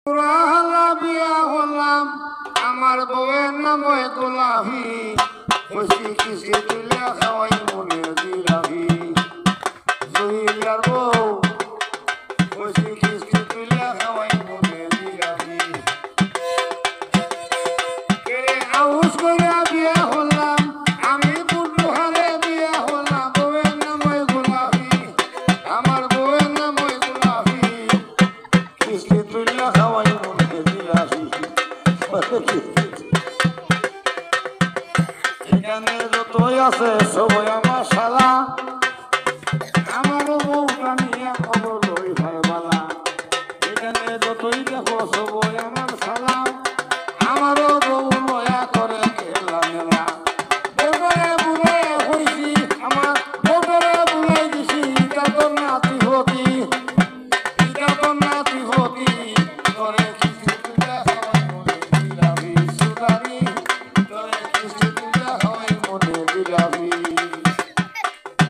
পুরাহালা বিয়া হলাম আমার বউয়ের নাম ওই গোলাপি কইছি কিসে তুলে খাওয়াই মনে দিলাভি জহিলার বউ কইছি কিসে তুলে খাওয়াই মনে দিলাভি কে আউস করে বিয়া হলাম আমি বুদ্ধ হারে বিয়া হলাম বউয়ের নাম ওই গোলাপি আমার বউয়ের নাম ওই গোলাপি কিসে তুলে খাওয়াই মনে দিলাভি এখানে যতই আছে সবাই আমার শালা আমারও বউটা নিয়ে খবর লই ভাইবালা এখানে যতই দেখো সবাই আমার শালা আমারও বউ লয়া করে খেলা মেলা বউটারে বুড়ে হইছি আমার বউটারে বুড়াই দিছি এটা তো নাতি হতি করে